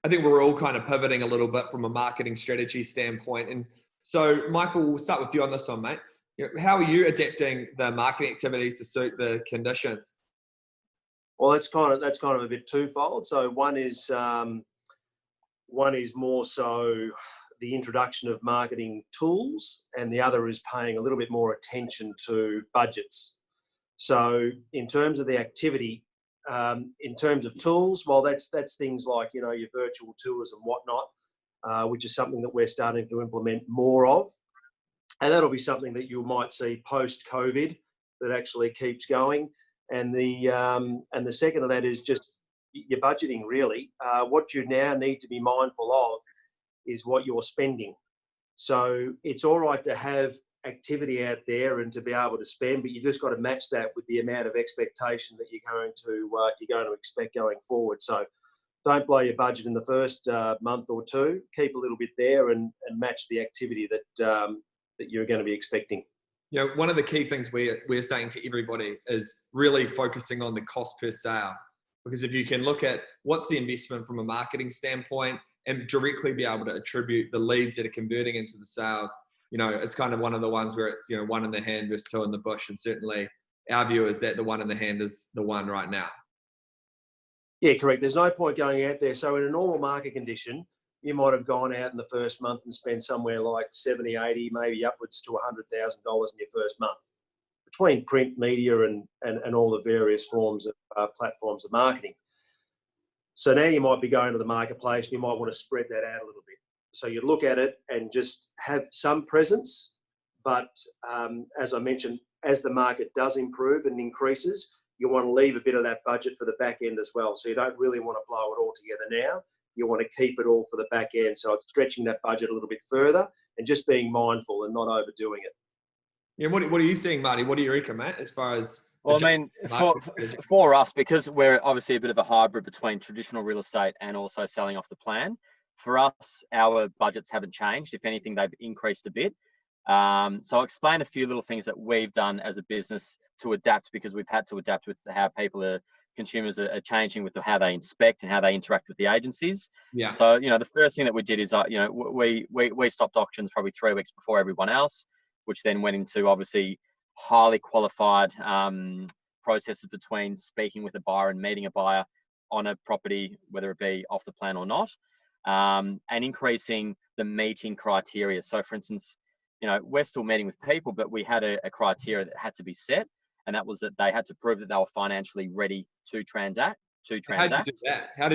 I think we're all kind of pivoting a little bit from a marketing strategy standpoint. And so, Michael, we'll start with you on this one, mate. How are you adapting the marketing activities to suit the conditions? Well, that's kind of a bit twofold. So one is more so the introduction of marketing tools, and the other is paying a little bit more attention to budgets. So in terms of the activity, in terms of tools, well, that's things like, your virtual tours and whatnot, which is something that we're starting to implement more of. And that'll be something that you might see post-COVID that actually keeps going. And the second of that is just your budgeting, really. What you now need to be mindful of is what you're spending. So it's all right to have activity out there and to be able to spend, but you just got to match that with the amount of expectation that you're going to expect going forward. So don't blow your budget in the first month or two. Keep a little bit there and match the activity that you're going to be expecting. One of the key things we're saying to everybody is really focusing on the cost per sale. Because if you can look at what's the investment from a marketing standpoint and directly be able to attribute the leads that are converting into the sales, it's kind of one of the ones where it's, one in the hand versus two in the bush. And certainly our view is that the one in the hand is the one right now. Yeah, correct. There's no point going out there. So in a normal market condition, you might have gone out in the first month and spent somewhere like 70, 80, maybe upwards to $100,000 in your first month, between print, media, and all the various forms of platforms of marketing. So now you might be going to the marketplace and you might want to spread that out a little bit. So you look at it and just have some presence. But as I mentioned, as the market does improve and increases, you want to leave a bit of that budget for the back end as well. So you don't really want to blow it all together now. You want to keep it all for the back end. So it's stretching that budget a little bit further and just being mindful and not overdoing it. Yeah, what are you seeing, Marty? What do you reckon, Matt, as far as... Well, I mean, for us, because we're obviously a bit of a hybrid between traditional real estate and also selling off the plan, for us, our budgets haven't changed. If anything, they've increased a bit. So I'll explain a few little things that we've done as a business to adapt, because we've had to adapt with how consumers are changing with how they inspect and how they interact with the agencies. Yeah. So, the first thing that we did is, we stopped auctions probably 3 weeks before everyone else, which then went into obviously highly qualified processes between speaking with a buyer and meeting a buyer on a property, whether it be off the plan or not, and increasing the meeting criteria. So for instance, we're still meeting with people, but we had a criteria that had to be set, and that was that they had to prove that they were financially ready to transact. How did you do that? How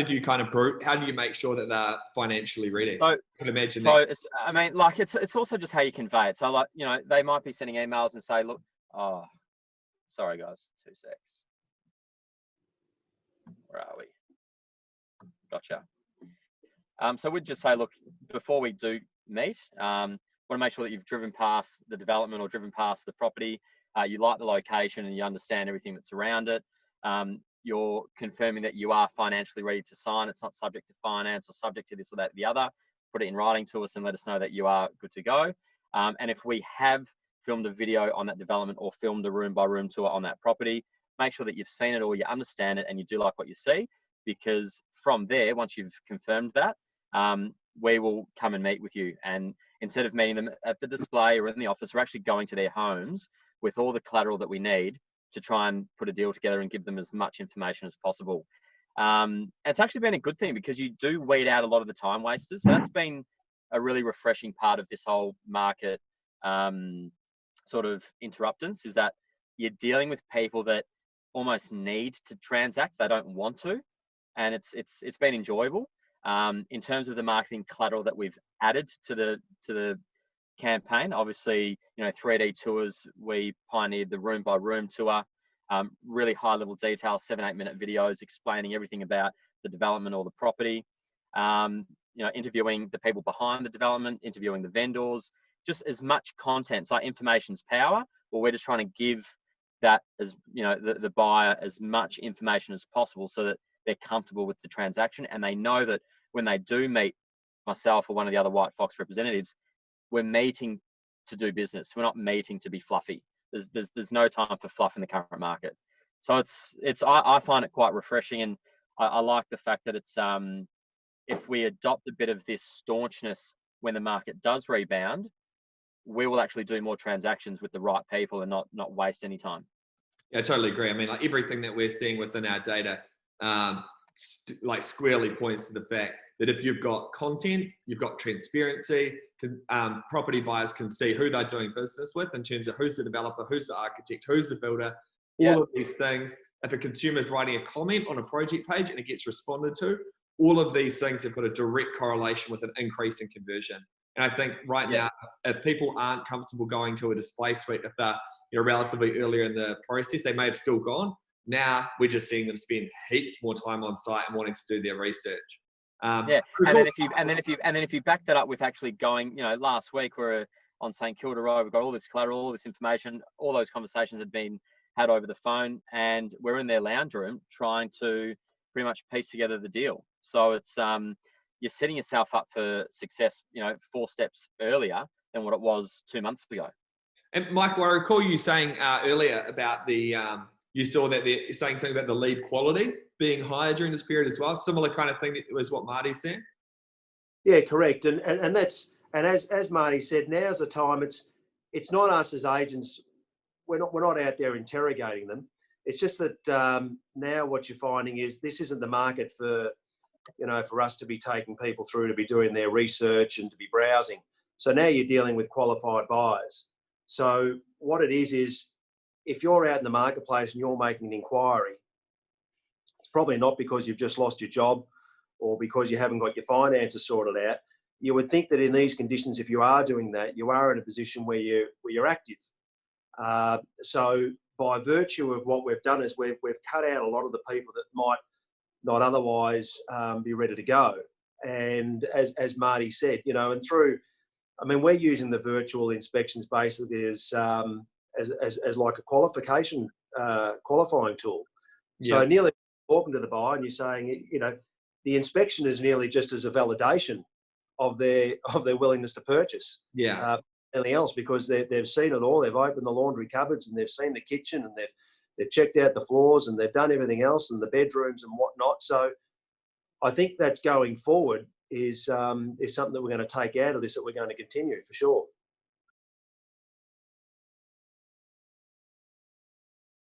did you make sure that they're financially ready? So, I can imagine so that. it's also just how you convey it. So they might be sending emails and say, look, oh, sorry guys, 2 secs. Where are we? Gotcha. So we'd just say, look, before we do meet, want to make sure that you've driven past the development or driven past the property. You like the location and you understand everything that's around it. You're confirming that you are financially ready to sign. It's not subject to finance or subject to this or that or the other. Put it in writing to us and let us know that you are good to go. And if we have filmed a video on that development or filmed a room by room tour on that property, make sure that you've seen it or you understand it and you do like what you see, because from there, once you've confirmed that, we will come and meet with you. And instead of meeting them at the display or in the office, we're actually going to their homes with all the collateral that we need to try and put a deal together and give them as much information as possible. It's actually been a good thing because you do weed out a lot of the time wasters. So that's been a really refreshing part of this whole market sort of interruptance, is that you're dealing with people that almost need to transact. They don't want to. And it's been enjoyable. In terms of the marketing collateral that we've added to the campaign, obviously, 3D tours, we pioneered the room by room tour, really high level detail, 7-8 minute videos explaining everything about the development or the property, interviewing the people behind the development, interviewing the vendors, just as much content. So information's power. Well, we're just trying to give that, as the buyer, as much information as possible so that they're comfortable with the transaction and they know that when they do meet myself or one of the other Whitefox representatives, we're meeting to do business. We're not meeting to be fluffy. There's no time for fluff in the current market. So I find it quite refreshing, and I like the fact that it's if we adopt a bit of this staunchness when the market does rebound, we will actually do more transactions with the right people and not waste any time. Yeah, I totally agree. I mean, like everything that we're seeing within our data, like squarely points to the fact that if you've got content, you've got transparency, property buyers can see who they're doing business with in terms of who's the developer, who's the architect, who's the builder, all of these things. If a consumer is writing a comment on a project page and it gets responded to, all of these things have got a direct correlation with an increase in conversion. And I think right now, if people aren't comfortable going to a display suite, if they're relatively earlier in the process, they may have still gone. Now we're just seeing them spend heaps more time on site and wanting to do their research. And then if you back that up with actually going, last week we're on St Kilda Road, we've got all this collateral, all this information, all those conversations had been had over the phone, and we're in their lounge room trying to pretty much piece together the deal. So it's you're setting yourself up for success, 4 steps earlier than what it was 2 months ago. And Michael, I recall you saying earlier about the, you saw that you're saying something about the lead quality being higher during this period as well. Similar kind of thing that was what Marty said. Yeah, correct. And that's, and as Marty said, now's the time. It's not us as agents. We're not out there interrogating them. It's just that now what you're finding is this isn't the market for, for us to be taking people through to be doing their research and to be browsing. So now you're dealing with qualified buyers. So what it is if you're out in the marketplace and you're making an inquiry, it's probably not because you've just lost your job or because you haven't got your finances sorted out. You would think that in these conditions, if you are doing that, you are in a position where you're active. So by virtue of what we've done is we've cut out a lot of the people that might not otherwise be ready to go. And as Marty said, and through, we're using the virtual inspections basically as like a qualifying tool. So nearly talking to the buyer and you're saying, the inspection is nearly just as a validation of their willingness to purchase. Anything else, because they've seen it all. They've opened the laundry cupboards and they've seen the kitchen and they've checked out the floors and they've done everything else and the bedrooms and whatnot. So I think that's going forward is something that we're going to take out of this, that we're going to continue for sure.